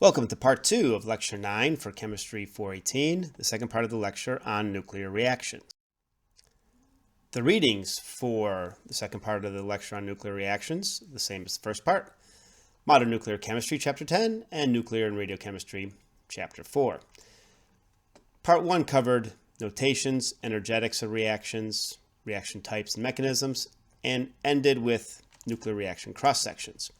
Welcome to part 2 of lecture 9 for chemistry 418, the second part of the lecture on nuclear reactions. The readings for the second part of the lecture on nuclear reactions, the same as the first part: Modern Nuclear Chemistry, Chapter 10, and Nuclear and Radiochemistry, Chapter 4. Part 1 covered notations, energetics of reactions, reaction types and mechanisms, and ended with nuclear reaction cross-sections.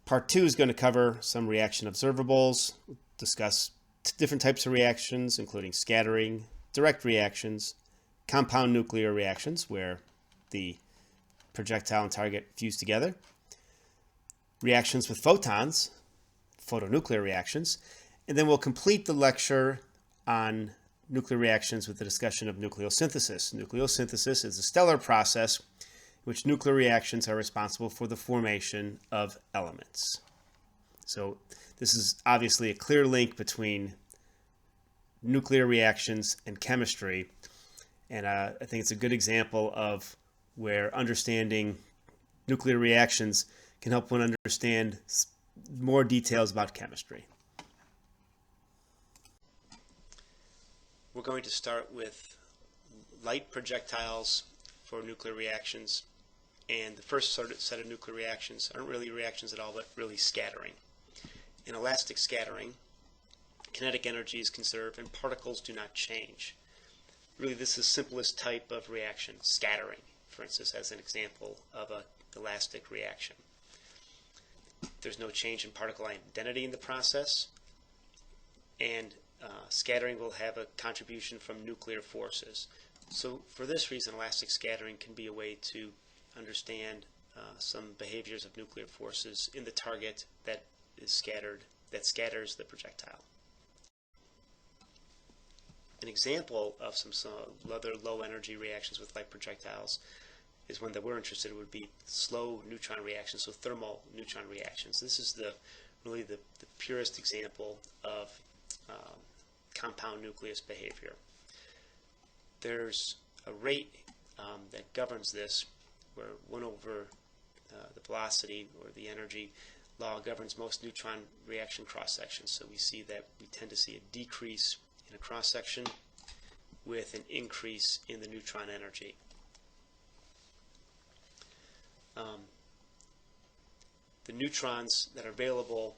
Part 2 is going to cover some reaction observables, discuss different types of reactions, including scattering, direct reactions, compound nuclear reactions, where the projectile and target fuse together, reactions with photons, photonuclear reactions, and then we'll complete the lecture on nuclear reactions with the discussion of nucleosynthesis. Nucleosynthesis is a stellar process in which nuclear reactions are responsible for the formation of elements. So this is obviously a clear link between nuclear reactions and chemistry, and I think it's a good example of where understanding nuclear reactions can help one understand more details about chemistry. We're going to start with light projectiles for nuclear reactions. And the first set of nuclear reactions aren't really reactions at all, but really scattering. In elastic scattering, kinetic energy is conserved and particles do not change. Really, this is the simplest type of reaction, scattering, for instance, as an example of an elastic reaction. There's no change in particle identity in the process, and scattering will have a contribution from nuclear forces. So for this reason, elastic scattering can be a way to understand some behaviors of nuclear forces in the target that scatters the projectile. An example of some other low energy reactions with light projectiles is one that we're interested in would be slow neutron reactions, so thermal neutron reactions. This is really the purest example of compound nucleus behavior. There's a rate that governs this, where 1 over the velocity or the energy law governs most neutron reaction cross-sections. So we see that we tend to see a decrease in a cross-section with an increase in the neutron energy. The neutrons that are available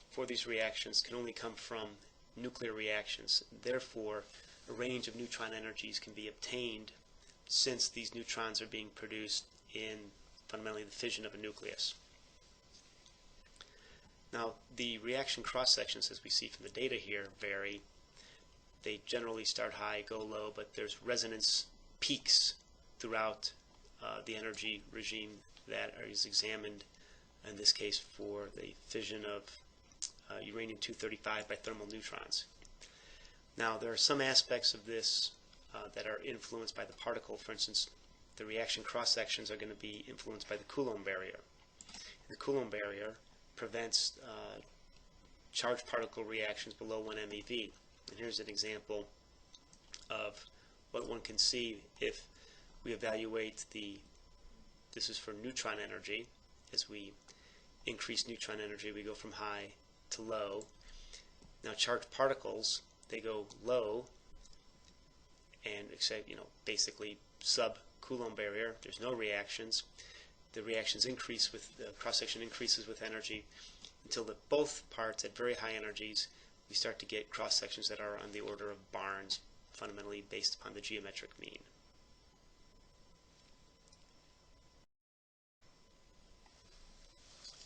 for these reactions can only come from nuclear reactions. Therefore, a range of neutron energies can be obtained since these neutrons are being produced in fundamentally the fission of a nucleus. Now, the reaction cross-sections, as we see from the data here, vary. They generally start high, go low, but there's resonance peaks throughout the energy regime that is examined, in this case for the fission of uranium-235 by thermal neutrons. Now, there are some aspects of this that are influenced by the particle. For instance, the reaction cross-sections are going to be influenced by the Coulomb barrier. The Coulomb barrier prevents charged particle reactions below 1 MeV. And here's an example of what one can see if we evaluate this is for neutron energy. As we increase neutron energy, we go from high to low. Now, charged particles, they go low and basically sub-Coulomb barrier. There's no reactions. The reactions increase with the cross-section increases with energy until both parts at very high energies, we start to get cross-sections that are on the order of barns, fundamentally based upon the geometric mean.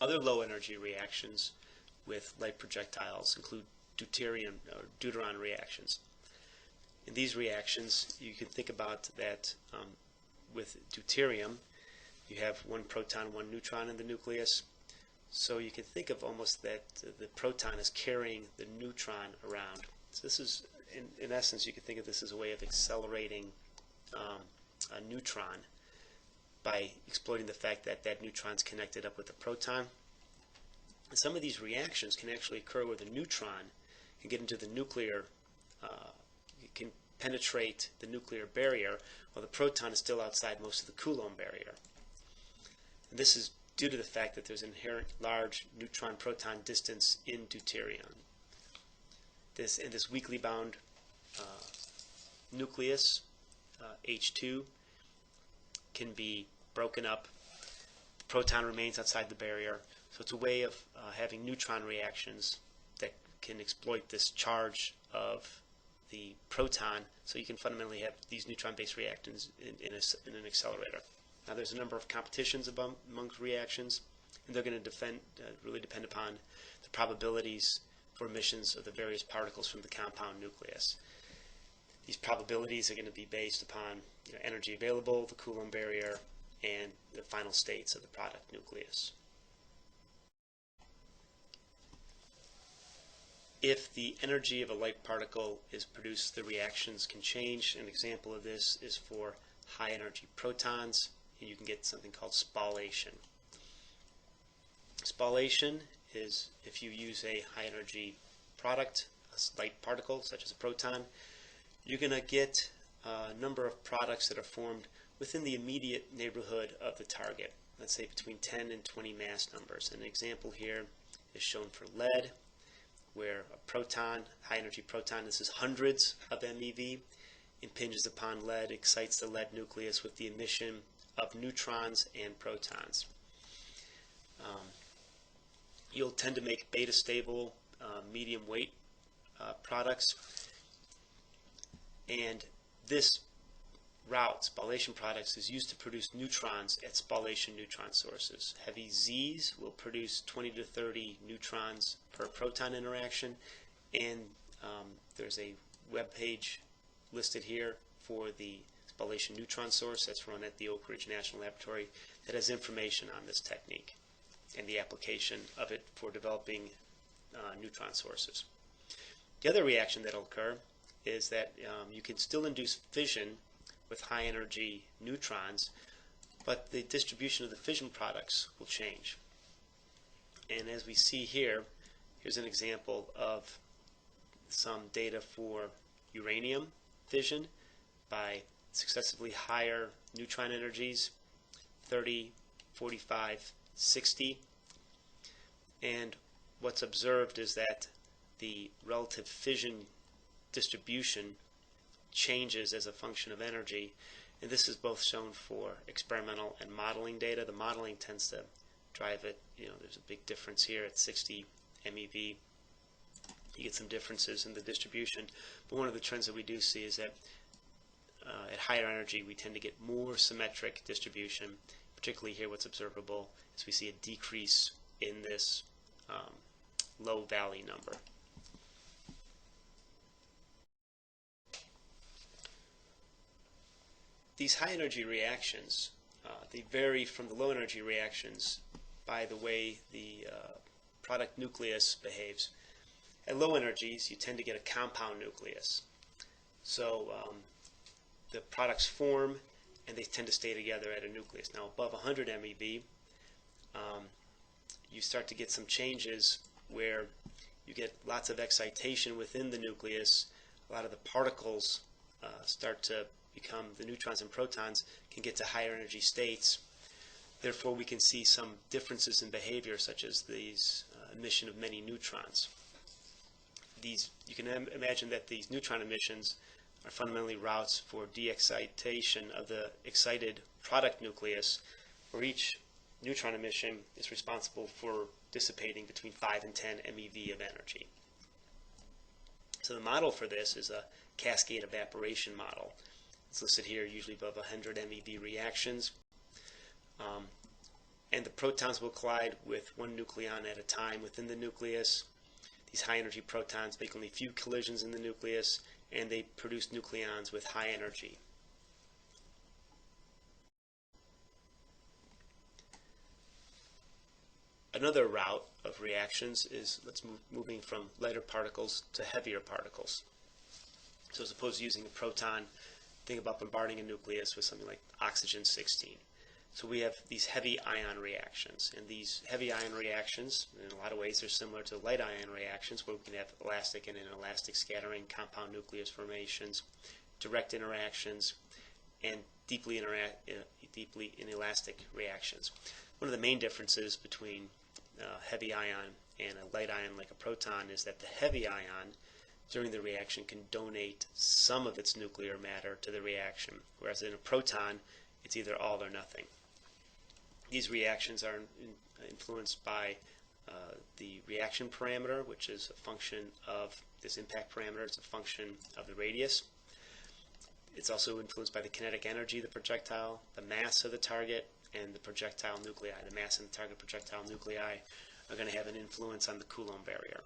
Other low-energy reactions with light projectiles include deuterium or deuteron reactions. In these reactions, you can think about that with deuterium, you have 1 proton, 1 neutron in the nucleus. So you can think of almost that the proton is carrying the neutron around. So this is, in essence, you can think of this as a way of accelerating a neutron by exploiting the fact that that neutron's connected up with a proton. And some of these reactions can actually occur where the neutron can get into the nuclear, can penetrate the nuclear barrier while the proton is still outside most of the Coulomb barrier. And this is due to the fact that there's inherent large neutron-proton distance in deuterium. This weakly bound nucleus, H2, can be broken up. The proton remains outside the barrier. So it's a way of having neutron reactions that can exploit this charge of the proton, so you can fundamentally have these neutron-based reactions in an accelerator. Now there's a number of competitions amongst reactions, and they're going to really depend upon the probabilities for emissions of the various particles from the compound nucleus. These probabilities are going to be based upon energy available, the Coulomb barrier, and the final states of the product nucleus. If the energy of a light particle is produced, the reactions can change. An example of this is for high energy protons, and you can get something called spallation. Spallation is if you use a high energy product, a light particle such as a proton, you're going to get a number of products that are formed within the immediate neighborhood of the target. Let's say between 10 and 20 mass numbers. An example here is shown for lead, where a proton, high energy proton, this is hundreds of MeV, impinges upon lead, excites the lead nucleus with the emission of neutrons and protons. You'll tend to make beta stable, medium weight products, and this route, spallation products, is used to produce neutrons at spallation neutron sources. Heavy Z's will produce 20 to 30 neutrons per proton interaction, and there's a web page listed here for the spallation neutron source that's run at the Oak Ridge National Laboratory that has information on this technique and the application of it for developing neutron sources. The other reaction that will occur is that you can still induce fission with high energy neutrons, but the distribution of the fission products will change. And as we see here, here's an example of some data for uranium fission by successively higher neutron energies, 30, 45, 60. And what's observed is that the relative fission distribution changes as a function of energy, and this is both shown for experimental and modeling data. The modeling tends to drive it. There's a big difference here at 60 MeV. You get some differences in the distribution, but one of the trends that we do see is that at higher energy we tend to get more symmetric distribution. Particularly here, what's observable is we see a decrease in this low valley number. These high energy reactions, they vary from the low energy reactions by the way the product nucleus behaves. At low energies, you tend to get a compound nucleus. So the products form and they tend to stay together at a nucleus. Now above 100 MeV, you start to get some changes where you get lots of excitation within the nucleus. A lot of the particles start to become, the neutrons and protons can get to higher energy states. Therefore we can see some differences in behavior, such as these emission of many neutrons. You can imagine that these neutron emissions are fundamentally routes for de-excitation of the excited product nucleus, where each neutron emission is responsible for dissipating between 5 and 10 MeV of energy. So the model for this is a cascade evaporation model. It's listed here, usually above 100 MeV reactions. And the protons will collide with one nucleon at a time within the nucleus. These high energy protons make only few collisions in the nucleus, and they produce nucleons with high energy. Another route of reactions is moving from lighter particles to heavier particles. So as opposed to using a proton, think about bombarding a nucleus with something like oxygen-16. So we have these heavy ion reactions, and these heavy ion reactions, in a lot of ways, they're similar to light ion reactions, where we can have elastic and inelastic scattering, compound nucleus formations, direct interactions, and deeply inelastic reactions. One of the main differences between heavy ion and a light ion like a proton is that the heavy ion during the reaction can donate some of its nuclear matter to the reaction, whereas in a proton it's either all or nothing. These reactions are influenced by the reaction parameter, which is a function of this impact parameter. It's a function of the radius. It's also influenced by the kinetic energy of the projectile, the mass of the target, and the projectile nuclei. The mass and the target projectile nuclei are going to have an influence on the Coulomb barrier.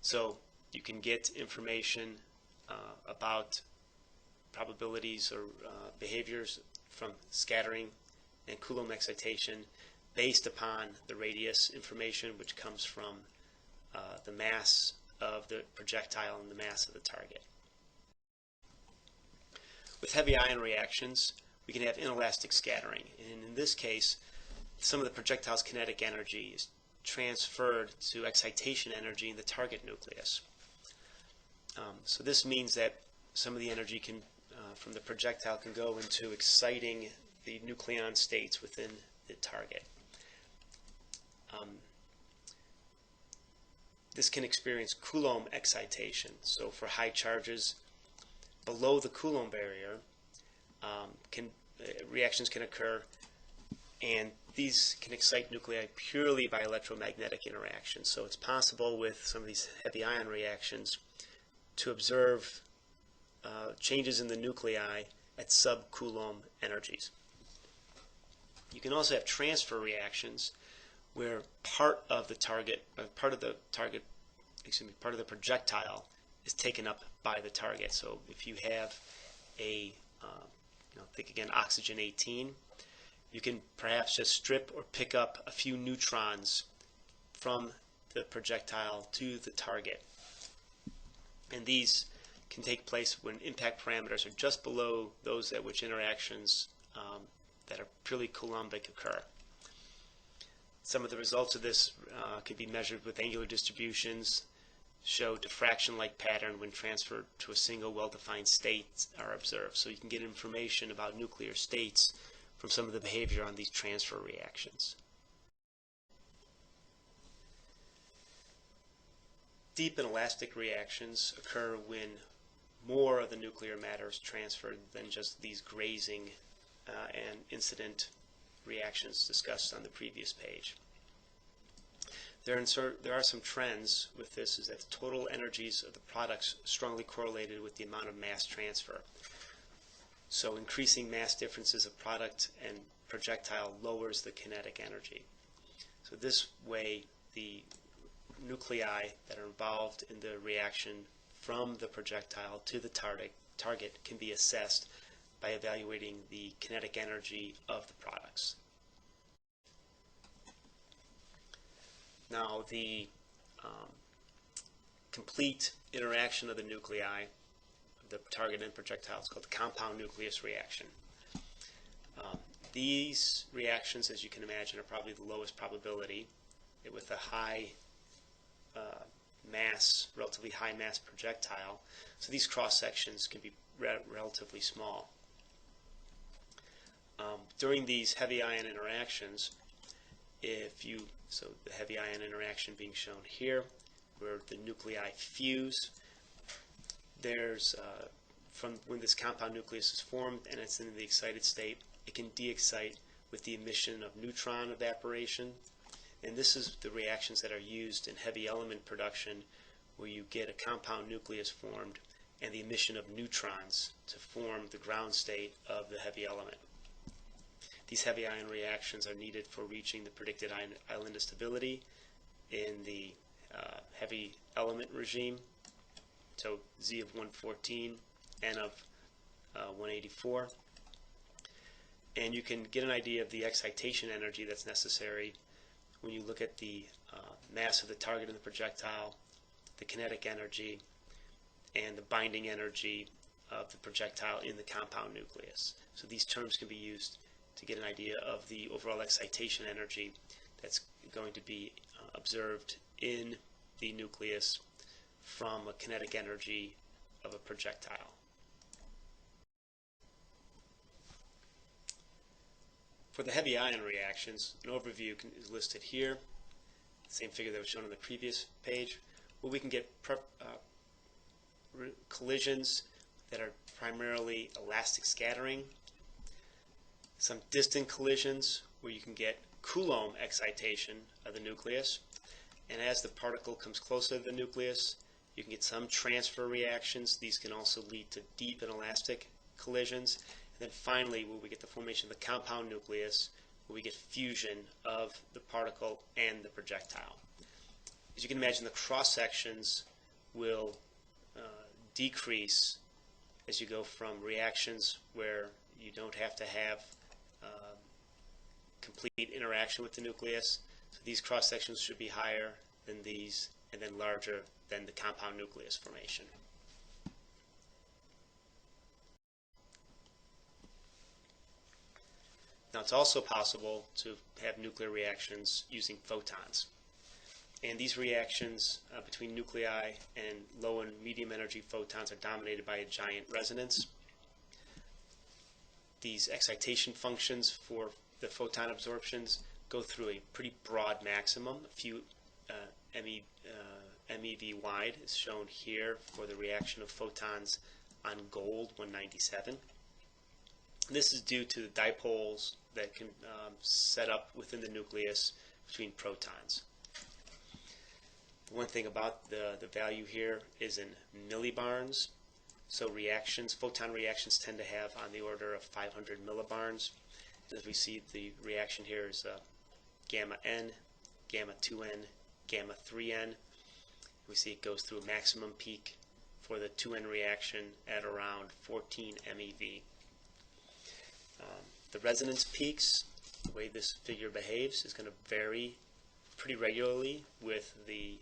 So you can get information about probabilities or behaviors from scattering and Coulomb excitation based upon the radius information, which comes from the mass of the projectile and the mass of the target. With heavy ion reactions, we can have inelastic scattering, and in this case, some of the projectile's kinetic energy is transferred to excitation energy in the target nucleus. So this means that some of the energy can, from the projectile can go into exciting the nucleon states within the target. This can experience Coulomb excitation. So for high charges below the Coulomb barrier, reactions can occur, and these can excite nuclei purely by electromagnetic interactions. So it's possible with some of these heavy ion reactions to observe changes in the nuclei at sub-Coulomb energies. You can also have transfer reactions where part of the projectile is taken up by the target. So if you have a, think again, oxygen 18, you can perhaps just strip or pick up a few neutrons from the projectile to the target. And these can take place when impact parameters are just below those at which interactions that are purely Coulombic occur. Some of the results of this can be measured with angular distributions, show diffraction-like pattern when transferred to a single well-defined state are observed. So you can get information about nuclear states from some of the behavior on these transfer reactions. Deep and elastic reactions occur when more of the nuclear matter is transferred than just these grazing and incident reactions discussed on the previous page. There are some trends with this, is that the total energies of the products strongly correlated with the amount of mass transfer. So increasing mass differences of product and projectile lowers the kinetic energy. So this way the nuclei that are involved in the reaction from the projectile to the target can be assessed by evaluating the kinetic energy of the products. Now the complete interaction of the nuclei, the target and projectile, is called the compound nucleus reaction. These reactions, as you can imagine, are probably the lowest probability with a high mass, relatively high mass projectile. So these cross sections can be relatively small. During these heavy ion interactions, so the heavy ion interaction being shown here, where the nuclei fuse, there's from when this compound nucleus is formed and it's in the excited state, it can de-excite with the emission of neutron evaporation. And this is the reactions that are used in heavy element production, where you get a compound nucleus formed and the emission of neutrons to form the ground state of the heavy element. These heavy ion reactions are needed for reaching the predicted island stability in the heavy element regime. So Z of 114, N of 184. And you can get an idea of the excitation energy that's necessary when you look at the mass of the target in the projectile, the kinetic energy, and the binding energy of the projectile in the compound nucleus. So these terms can be used to get an idea of the overall excitation energy that's going to be observed in the nucleus from a kinetic energy of a projectile. For the heavy ion reactions, an overview is listed here, same figure that was shown on the previous page, where we can get collisions that are primarily elastic scattering, some distant collisions where you can get Coulomb excitation of the nucleus, and as the particle comes closer to the nucleus, you can get some transfer reactions. These can also lead to deep and elastic collisions. And then finally, where we get the formation of the compound nucleus, where we get fusion of the particle and the projectile. As you can imagine, the cross sections will decrease as you go from reactions where you don't have to have complete interaction with the nucleus. So these cross sections should be higher than these, and then larger than the compound nucleus formation. Now, it's also possible to have nuclear reactions using photons. And these reactions between nuclei and low and medium energy photons are dominated by a giant resonance. These excitation functions for the photon absorptions go through a pretty broad maximum, a few MeV wide, is shown here for the reaction of photons on gold 197. This is due to the dipoles that can set up within the nucleus between protons. One thing about the value here is in millibarns. So reactions, photon reactions tend to have on the order of 500 millibarns. As we see, the reaction here is gamma n, gamma 2n, gamma 3n. We see it goes through a maximum peak for the 2n reaction at around 14 MeV. The resonance peaks, the way this figure behaves, is going to vary pretty regularly with the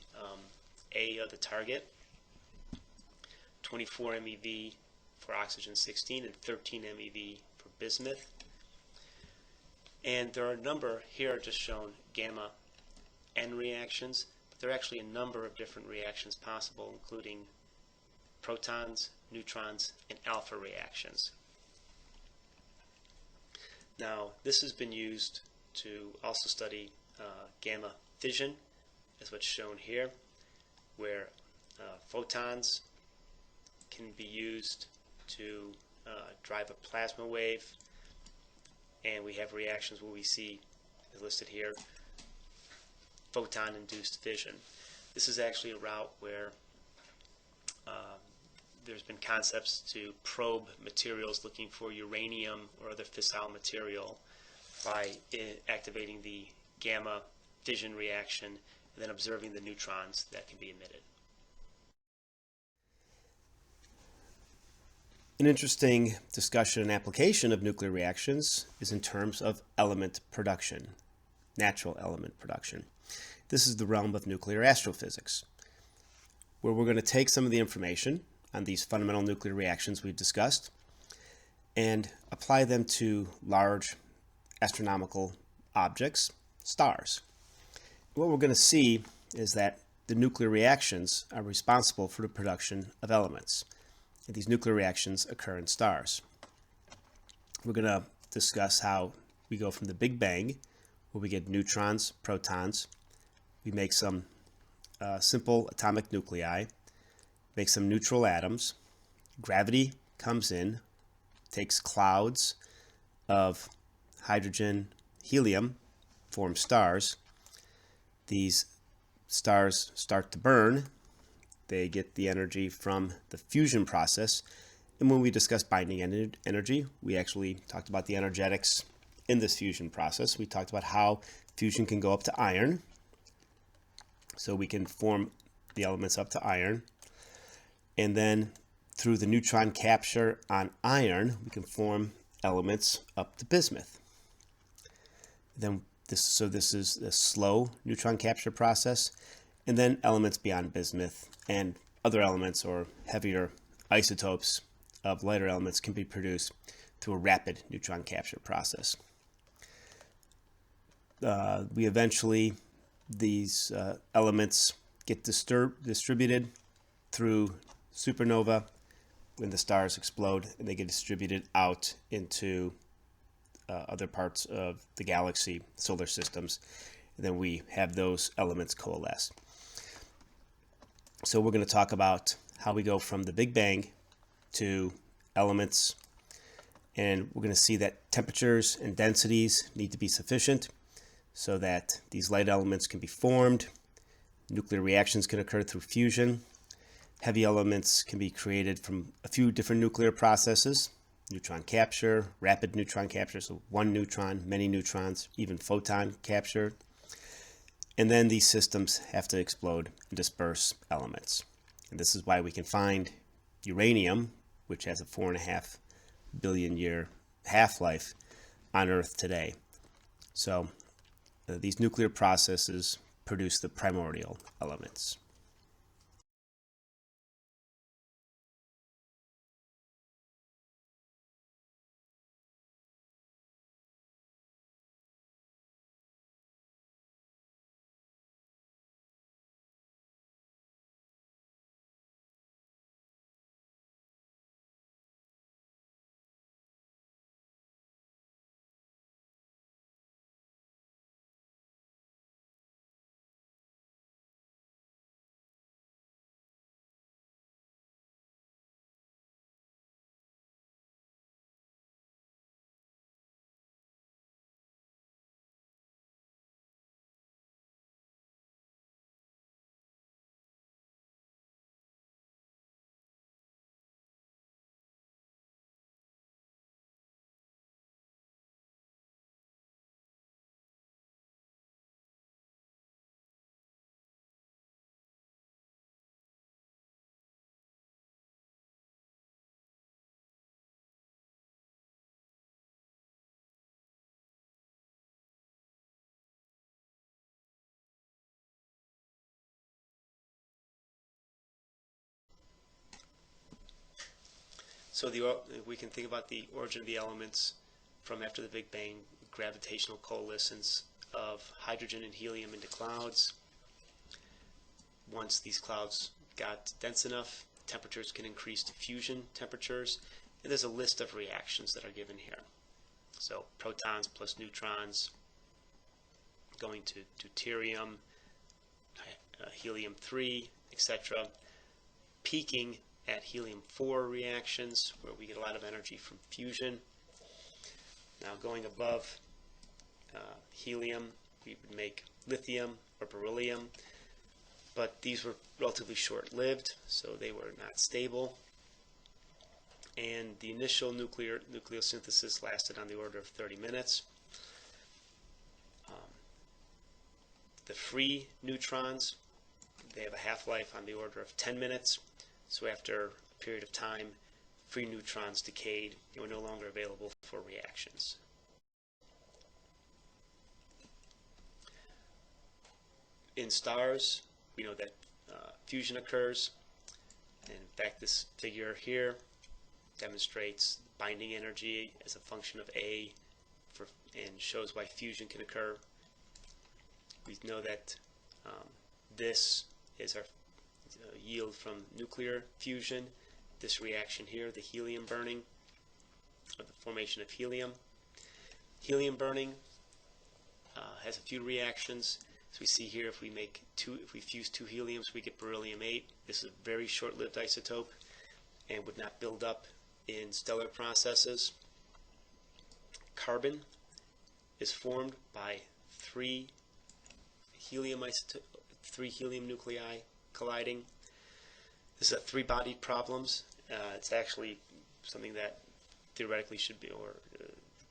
A of the target. 24 MeV for oxygen 16 and 13 MeV for bismuth. And there are a number, here are just shown gamma N reactions, but there are actually a number of different reactions possible, including protons, neutrons, and alpha reactions. Now, this has been used to also study gamma fission, as what's shown here, where photons can be used to drive a plasma wave, and we have reactions where we see, as listed here, photon-induced fission. This is actually a route where there's been concepts to probe materials looking for uranium or other fissile material by activating the gamma fission reaction and then observing the neutrons that can be emitted. An interesting discussion and application of nuclear reactions is in terms of element production, natural element production. This is the realm of nuclear astrophysics, where we're going to take some of the information on these fundamental nuclear reactions we've discussed and apply them to large astronomical objects, stars. What we're going to see is that the nuclear reactions are responsible for the production of elements. And these nuclear reactions occur in stars. We're going to discuss how we go from the Big Bang, where we get neutrons, protons, we make some simple atomic nuclei, make some neutral atoms, gravity comes in, takes clouds of hydrogen, helium, forms stars. These stars start to burn. They get the energy from the fusion process. And when we discuss binding energy, we actually talked about the energetics in this fusion process. We talked about how fusion can go up to iron. So we can form the elements up to iron. And then through the neutron capture on iron, we can form elements up to bismuth. Then this is a slow neutron capture process. And then elements beyond bismuth and other elements or heavier isotopes of lighter elements can be produced through a rapid neutron capture process. These elements get distributed through supernova when the stars explode, and they get distributed out into other parts of the galaxy, solar systems, and then we have those elements coalesce. So we're going to talk about how we go from the Big Bang to elements, and we're going to see that temperatures and densities need to be sufficient so that these light elements can be formed. Nuclear reactions can occur through fusion. Heavy elements can be created from a few different nuclear processes: neutron capture, rapid neutron capture, so one neutron, many neutrons, even photon capture. And then these systems have to explode and disperse elements. And this is why we can find uranium, which has a 4.5 billion year half-life on Earth today. So these nuclear processes produce the primordial elements. So we can think about the origin of the elements from after the Big Bang: gravitational coalescence of hydrogen and helium into clouds. Once these clouds got dense enough, temperatures can increase to fusion temperatures, and there's a list of reactions that are given here. So protons plus neutrons going to deuterium, helium-3, etc., peaking at helium-4 reactions, where we get a lot of energy from fusion. Now going above helium, we would make lithium or beryllium, but these were relatively short-lived, so they were not stable. And the initial nucleosynthesis lasted on the order of 30 minutes. The free neutrons, they have a half-life on the order of 10 minutes. So after a period of time, free neutrons decayed and were no longer available for reactions. In stars, we know that fusion occurs. And in fact, this figure here demonstrates binding energy as a function of A and shows why fusion can occur. We know that this is our yield from nuclear fusion. This reaction here, the helium burning, or the formation of helium. Helium burning has a few reactions. So we see here, if we fuse 2 heliums, we get beryllium-8. This is a very short-lived isotope and would not build up in stellar processes. Carbon is formed by 3 helium nuclei colliding. This is a 3-bodied problems. It's actually something that theoretically should be, or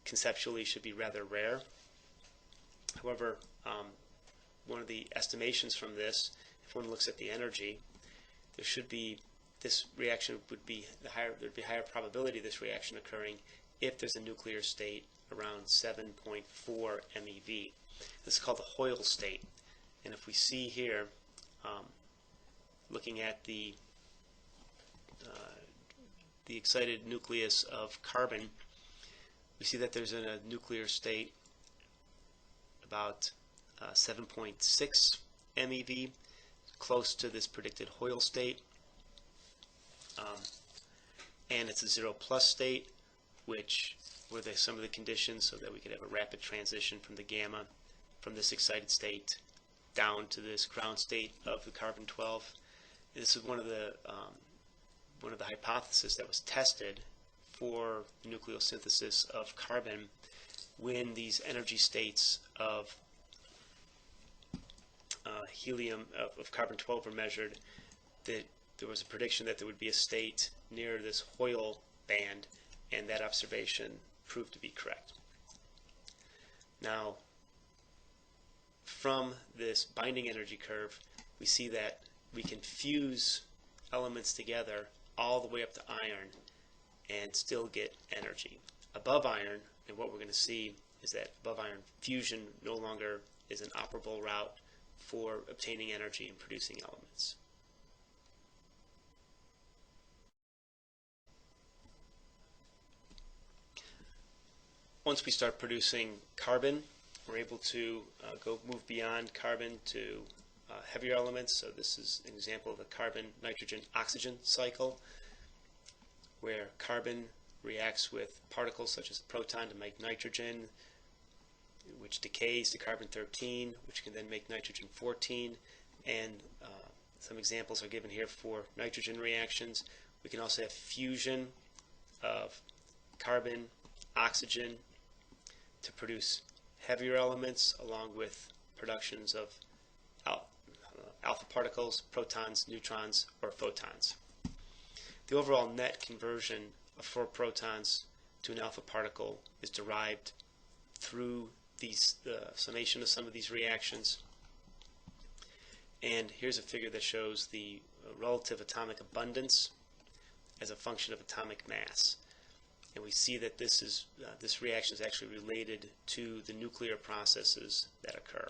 conceptually should be, rather rare. However, one of the estimations from this, if one looks at the energy, this reaction would be there'd be higher probability of this reaction occurring if there's a nuclear state around 7.4 MeV. This is called the Hoyle state. And if we see here, looking at the excited nucleus of carbon, we see that there's a nuclear state about 7.6 MeV, close to this predicted Hoyle state. And it's a 0+ state, which were some of the conditions so that we could have a rapid transition from the gamma, from this excited state down to this ground state of the carbon-12. This is one of the hypotheses that was tested for nucleosynthesis of carbon when these energy states of helium, of carbon-12 were measured. That there was a prediction that there would be a state near this Hoyle band, and that observation proved to be correct. Now, from this binding energy curve, we see that we can fuse elements together all the way up to iron and still get energy. Above iron, and what we're going to see is that above iron fusion no longer is an operable route for obtaining energy and producing elements. Once we start producing carbon, we're able to move beyond carbon to heavier elements. So this is an example of a carbon-nitrogen-oxygen cycle, where carbon reacts with particles such as a proton to make nitrogen, which decays to carbon-13, which can then make nitrogen-14. And some examples are given here for nitrogen reactions. We can also have fusion of carbon, oxygen, to produce heavier elements, along with productions of alpha particles, protons, neutrons, or photons. The overall net conversion of 4 protons to an alpha particle is derived through the summation of some of these reactions. And here's a figure that shows the relative atomic abundance as a function of atomic mass. And we see that this reaction is actually related to the nuclear processes that occur.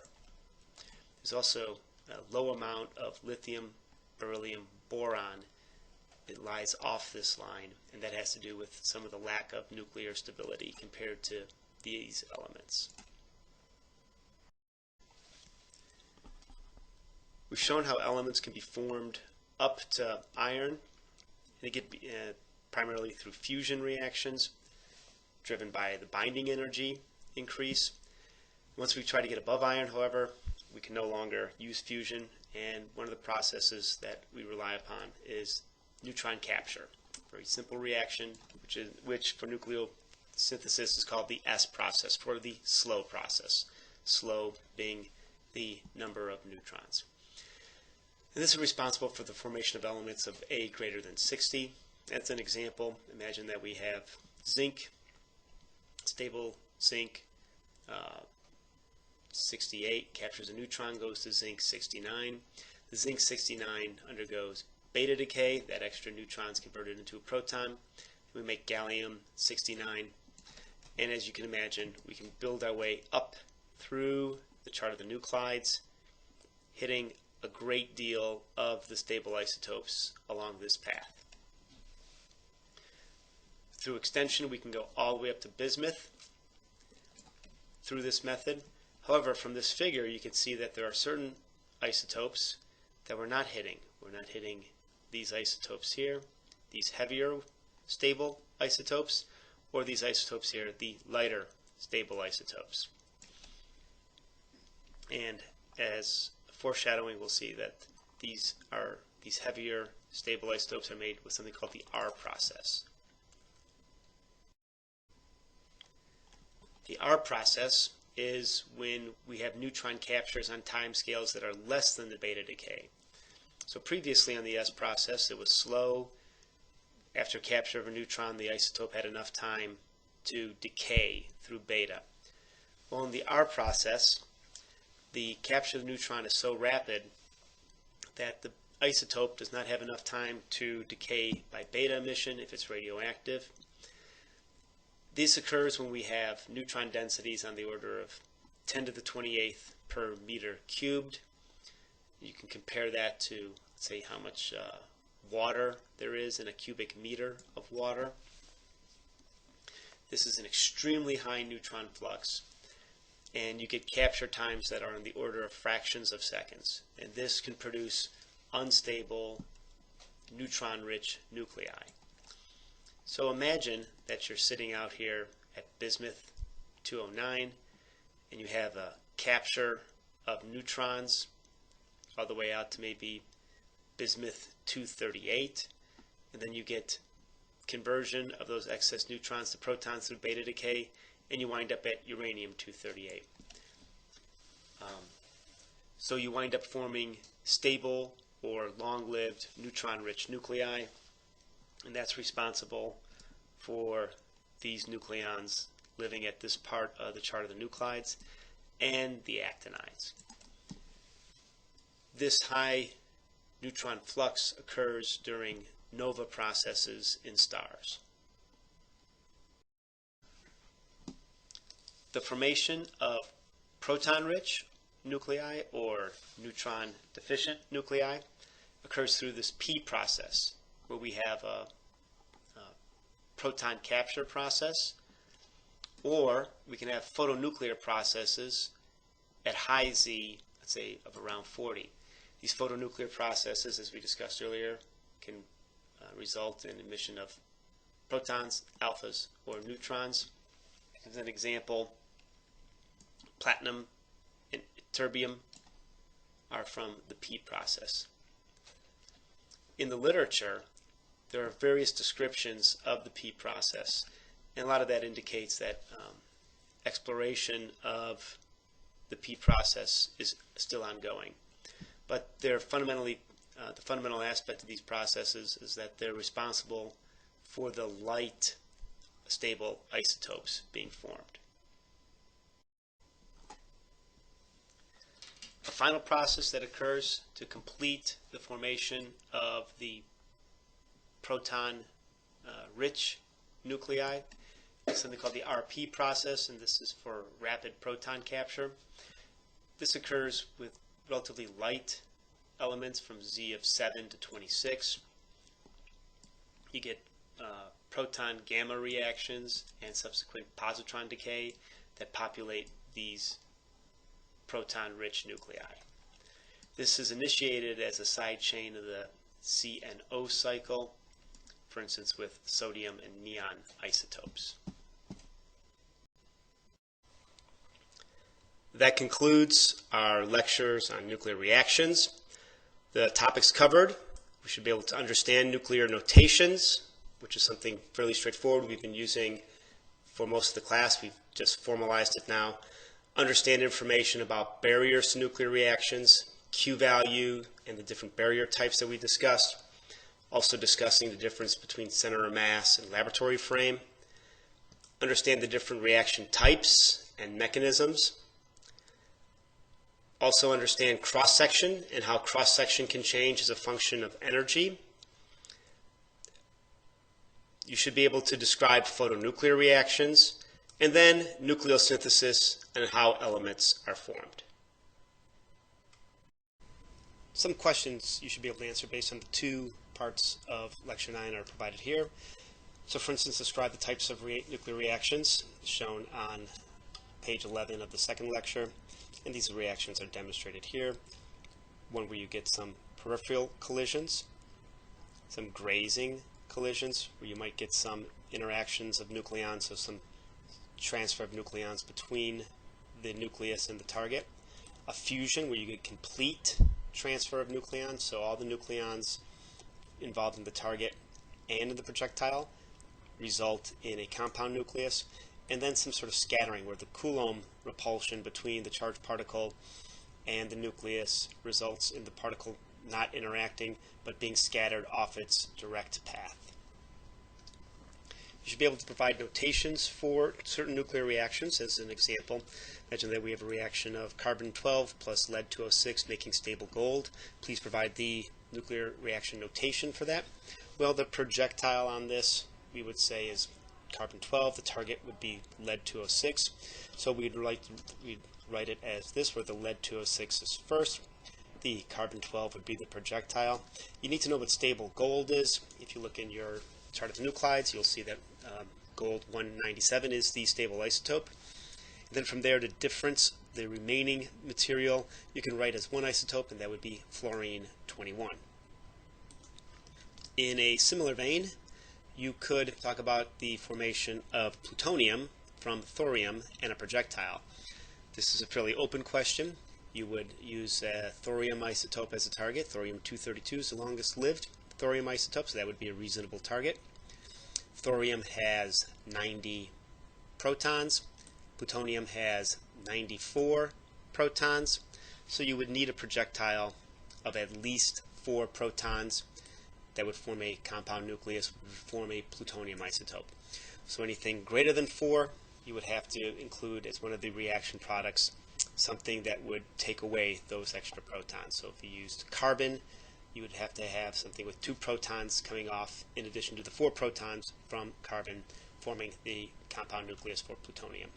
There's also a low amount of lithium, beryllium, boron. It lies off this line, and that has to do with some of the lack of nuclear stability compared to these elements. We've shown how elements can be formed up to iron. They get primarily through fusion reactions driven by the binding energy increase. Once we try to get above iron, however, we can no longer use fusion, and one of the processes that we rely upon is neutron capture. Very simple reaction, which for nucleosynthesis is called the S process, for the slow process. Slow being the number of neutrons. And this is responsible for the formation of elements of A greater than 60. That's an example. Imagine that we have zinc, stable zinc, 68 captures a neutron, goes to zinc 69. The zinc 69 undergoes beta decay. That extra neutron is converted into a proton. We make gallium 69. And as you can imagine, we can build our way up through the chart of the nuclides, hitting a great deal of the stable isotopes along this path. Through extension, we can go all the way up to bismuth through this method. However, from this figure, you can see that there are certain isotopes that we're not hitting. We're not hitting these isotopes here, these heavier stable isotopes, or these isotopes here, the lighter stable isotopes. And as foreshadowing, we'll see that these heavier stable isotopes are made with something called the R process. The R process is when we have neutron captures on time scales that are less than the beta decay. So previously on the S process, it was slow. After capture of a neutron, the isotope had enough time to decay through beta. Well, in the R process, the capture of the neutron is so rapid that the isotope does not have enough time to decay by beta emission if it's radioactive. This occurs when we have neutron densities on the order of 10 to the 28th per meter cubed. You can compare that to, say, how much water there is in a cubic meter of water. This is an extremely high neutron flux, and you get capture times that are in the order of fractions of seconds. And this can produce unstable, neutron-rich nuclei. So imagine that you're sitting out here at bismuth 209, and you have a capture of neutrons all the way out to maybe bismuth 238, and then you get conversion of those excess neutrons to protons through beta decay, and you wind up at uranium 238. So you wind up forming stable or long-lived neutron-rich nuclei, and that's responsible for these nucleons living at this part of the chart of the nuclides and the actinides. This high neutron flux occurs during nova processes in stars. The formation of proton-rich nuclei or neutron-deficient nuclei occurs through this P process, where we have a proton capture process, or we can have photonuclear processes at high Z, let's say of around 40. These photonuclear processes, as we discussed earlier, can result in emission of protons, alphas, or neutrons. As an example, platinum and terbium are from the P process. In the literature, there are various descriptions of the P process, and a lot of that indicates that exploration of the P process is still ongoing. But they're fundamentally, the fundamental aspect of these processes is that they're responsible for the light stable isotopes being formed. A final process that occurs to complete the formation of the proton-rich nuclei is something called the RP process, and this is for rapid proton capture. This occurs with relatively light elements from Z of 7 to 26. You get proton gamma reactions and subsequent positron decay that populate these proton-rich nuclei. This is initiated as a side chain of the CNO cycle, for instance with sodium and neon isotopes. That concludes our lectures on nuclear reactions. The topics covered, we should be able to understand nuclear notations, which is something fairly straightforward we've been using for most of the class. We've just formalized it now. Understand information about barriers to nuclear reactions, Q value, and the different barrier types that we discussed. Also discussing the difference between center of mass and laboratory frame. Understand the different reaction types and mechanisms. Also understand cross-section and how cross-section can change as a function of energy. You should be able to describe photonuclear reactions, and then nucleosynthesis and how elements are formed. Some questions you should be able to answer based on the two parts of Lecture 9 are provided here. So for instance, describe the types of nuclear reactions shown on page 11 of the second lecture. And these reactions are demonstrated here. One where you get some peripheral collisions, some grazing collisions, where you might get some interactions of nucleons, so some transfer of nucleons between the nucleus and the target. A fusion, where you get complete transfer of nucleons, so all the nucleons involved in the target and in the projectile result in a compound nucleus. And then some sort of scattering, where the Coulomb repulsion between the charged particle and the nucleus results in the particle not interacting but being scattered off its direct path. You should be able to provide notations for certain nuclear reactions. As an example, imagine that we have a reaction of carbon-12 plus lead-206 making stable gold. Please provide the nuclear reaction notation for that. Well, the projectile on this we would say is carbon-12, the target would be lead-206. So we'd write it as this, where the lead-206 is first. The carbon-12 would be the projectile. You need to know what stable gold is. If you look in your chart of the nuclides, you'll see that gold-197 is the stable isotope. And then from there, the difference, the remaining material, you can write as one isotope, and that would be fluorine-21. In a similar vein, you could talk about the formation of plutonium from thorium and a projectile? This is a fairly open question. You would use a thorium isotope as a target. Thorium-232 is the longest lived thorium isotope, so that would be a reasonable target. Thorium has 90 protons. Plutonium has 94 protons. So you would need a projectile of at least 4 protons that would form a compound nucleus, would form a plutonium isotope. So anything greater than 4, you would have to include as one of the reaction products something that would take away those extra protons. So if you used carbon, you would have to have something with 2 protons coming off in addition to the 4 protons from carbon forming the compound nucleus for plutonium.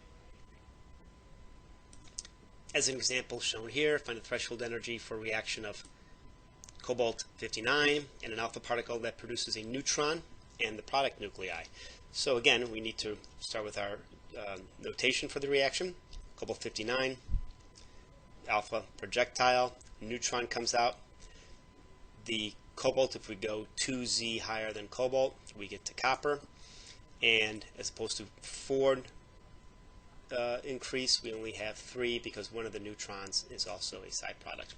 As an example shown here, find the threshold energy for a reaction of cobalt-59 and an alpha particle that produces a neutron and the product nuclei. So again, we need to start with our notation for the reaction. Cobalt-59, alpha projectile, neutron comes out. The cobalt, if we go 2Z higher than cobalt, we get to copper. And as opposed to 4 increase, we only have 3 because one of the neutrons is also a side product.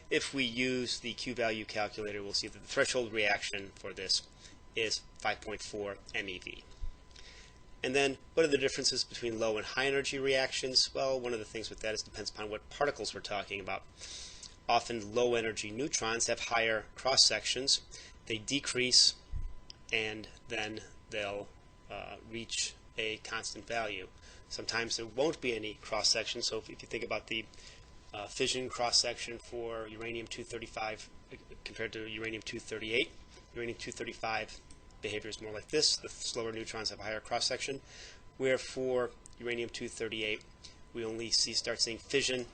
If we use the Q value calculator, we'll see that the threshold reaction for this is 5.4 MeV. And then, what are the differences between low and high energy reactions? Well, one of the things with that is depends upon what particles we're talking about. Often low energy neutrons have higher cross sections. They decrease and then they'll reach a constant value. Sometimes there won't be any cross section. So if you think about the fission cross section for uranium-235 compared to uranium-238, uranium-235 behavior is more like this. The slower neutrons have a higher cross section, where for uranium-238 we only start seeing fission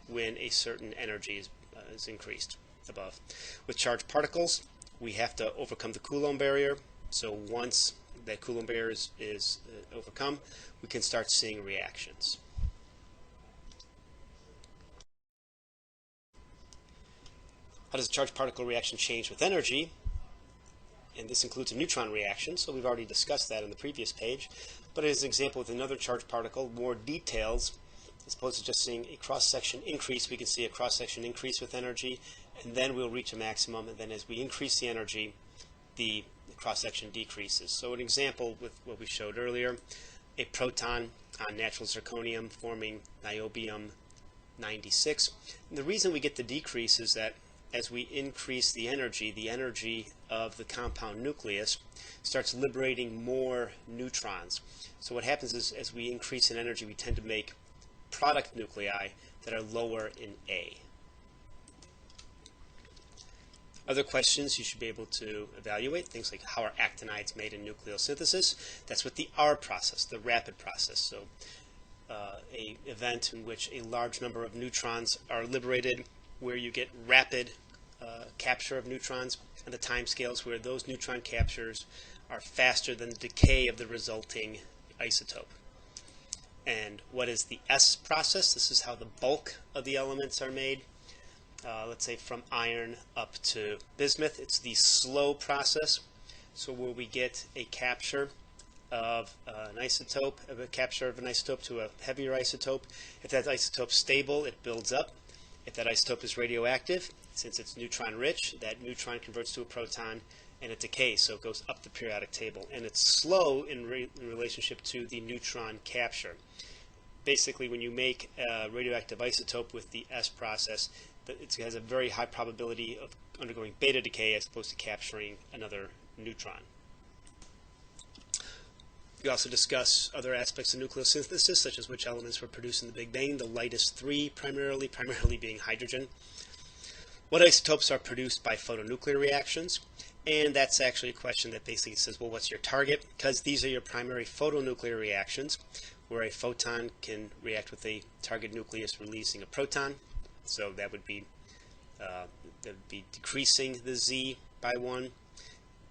when a certain energy is increased above. With charged particles, we have to overcome the Coulomb barrier. So once that Coulomb barrier is overcome, we can start seeing reactions. How does a charged particle reaction change with energy? And this includes a neutron reaction, so we've already discussed that in the previous page. But as an example with another charged particle, more details, as opposed to just seeing a cross-section increase, we can see a cross-section increase with energy, and then we'll reach a maximum, and then as we increase the energy, the cross-section decreases. So an example with what we showed earlier, a proton on natural zirconium forming niobium-96. And the reason we get the decrease is that as we increase the energy of the compound nucleus starts liberating more neutrons. So what happens is as we increase in energy, we tend to make product nuclei that are lower in A. Other questions you should be able to evaluate, things like how are actinides made in nucleosynthesis? That's with the R process, the rapid process. So a event in which a large number of neutrons are liberated, where you get rapid capture of neutrons, and the time scales where those neutron captures are faster than the decay of the resulting isotope. And what is the S process? This is how the bulk of the elements are made. Let's say from iron up to bismuth. It's the slow process. So where we get a capture of an isotope, to a heavier isotope. If that isotope's stable, it builds up. If that isotope is radioactive, since it's neutron rich, that neutron converts to a proton and it decays, so it goes up the periodic table. And it's slow in relationship to the neutron capture. Basically, when you make a radioactive isotope with the S process, it has a very high probability of undergoing beta decay as opposed to capturing another neutron. We also discuss other aspects of nucleosynthesis, such as which elements were produced in the Big Bang, the lightest 3 primarily being hydrogen. What isotopes are produced by photonuclear reactions? And that's actually a question that basically says, well, what's your target? Because these are your primary photonuclear reactions, where a photon can react with a target nucleus releasing a proton. So that would be decreasing the Z by 1,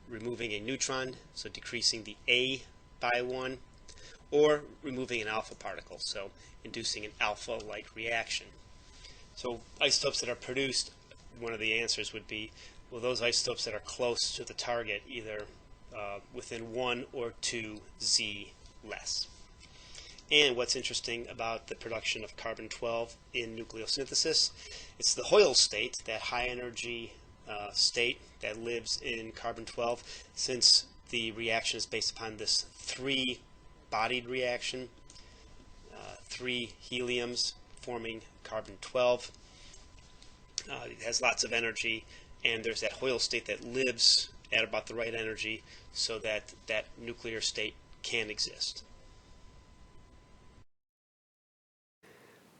removing a neutron, so decreasing the A by 1, or removing an alpha particle, so inducing an alpha-like reaction. So isotopes that are produced, one of the answers would be, well, those isotopes that are close to the target, either within 1 or 2 Z less. And what's interesting about the production of carbon-12 in nucleosynthesis, it's the Hoyle state, that high energy state that lives in carbon-12, since the reaction is based upon this three-bodied reaction, three heliums forming carbon-12. It has lots of energy, and there's that Hoyle state that lives at about the right energy so that that nuclear state can exist.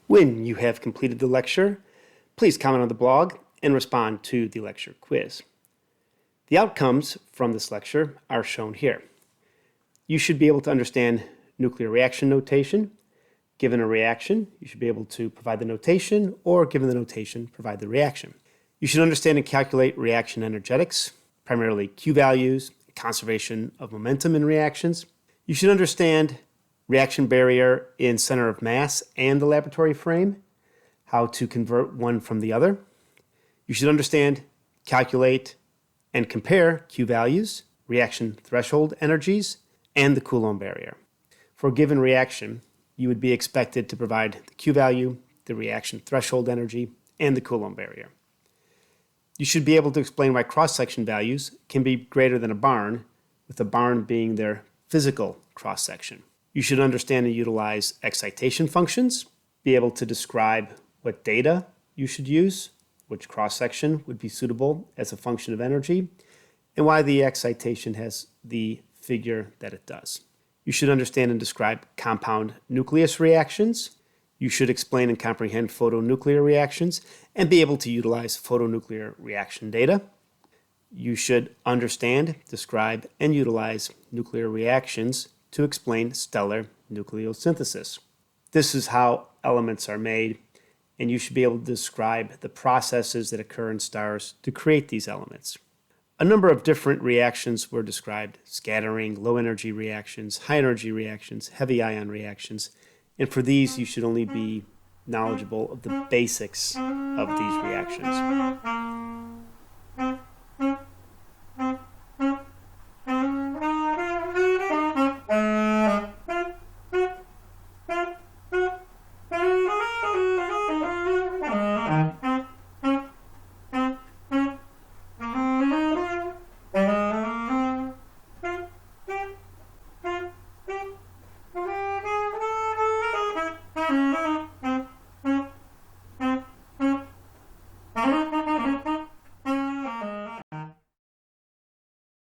When you have completed the lecture, please comment on the blog and respond to the lecture quiz. The outcomes from this lecture are shown here. You should be able to understand nuclear reaction notation. Given a reaction, you should be able to provide the notation, or given the notation, provide the reaction. You should understand and calculate reaction energetics, primarily Q values, conservation of momentum in reactions. You should understand reaction barrier in center of mass and the laboratory frame, how to convert one from the other. You should understand, calculate, and compare Q values, reaction threshold energies, and the Coulomb barrier. For a given reaction, you would be expected to provide the Q value, the reaction threshold energy, and the Coulomb barrier. You should be able to explain why cross-section values can be greater than a barn, with a barn being their physical cross-section. You should understand and utilize excitation functions, be able to describe what data you should use, which cross-section would be suitable as a function of energy, and why the excitation has the figure that it does. You should understand and describe compound nucleus reactions. You should explain and comprehend photonuclear reactions and be able to utilize photonuclear reaction data. You should understand, describe, and utilize nuclear reactions to explain stellar nucleosynthesis. This is how elements are made, and you should be able to describe the processes that occur in stars to create these elements. A number of different reactions were described: scattering, low energy reactions, high energy reactions, heavy ion reactions, and for these you should only be knowledgeable of the basics of these reactions.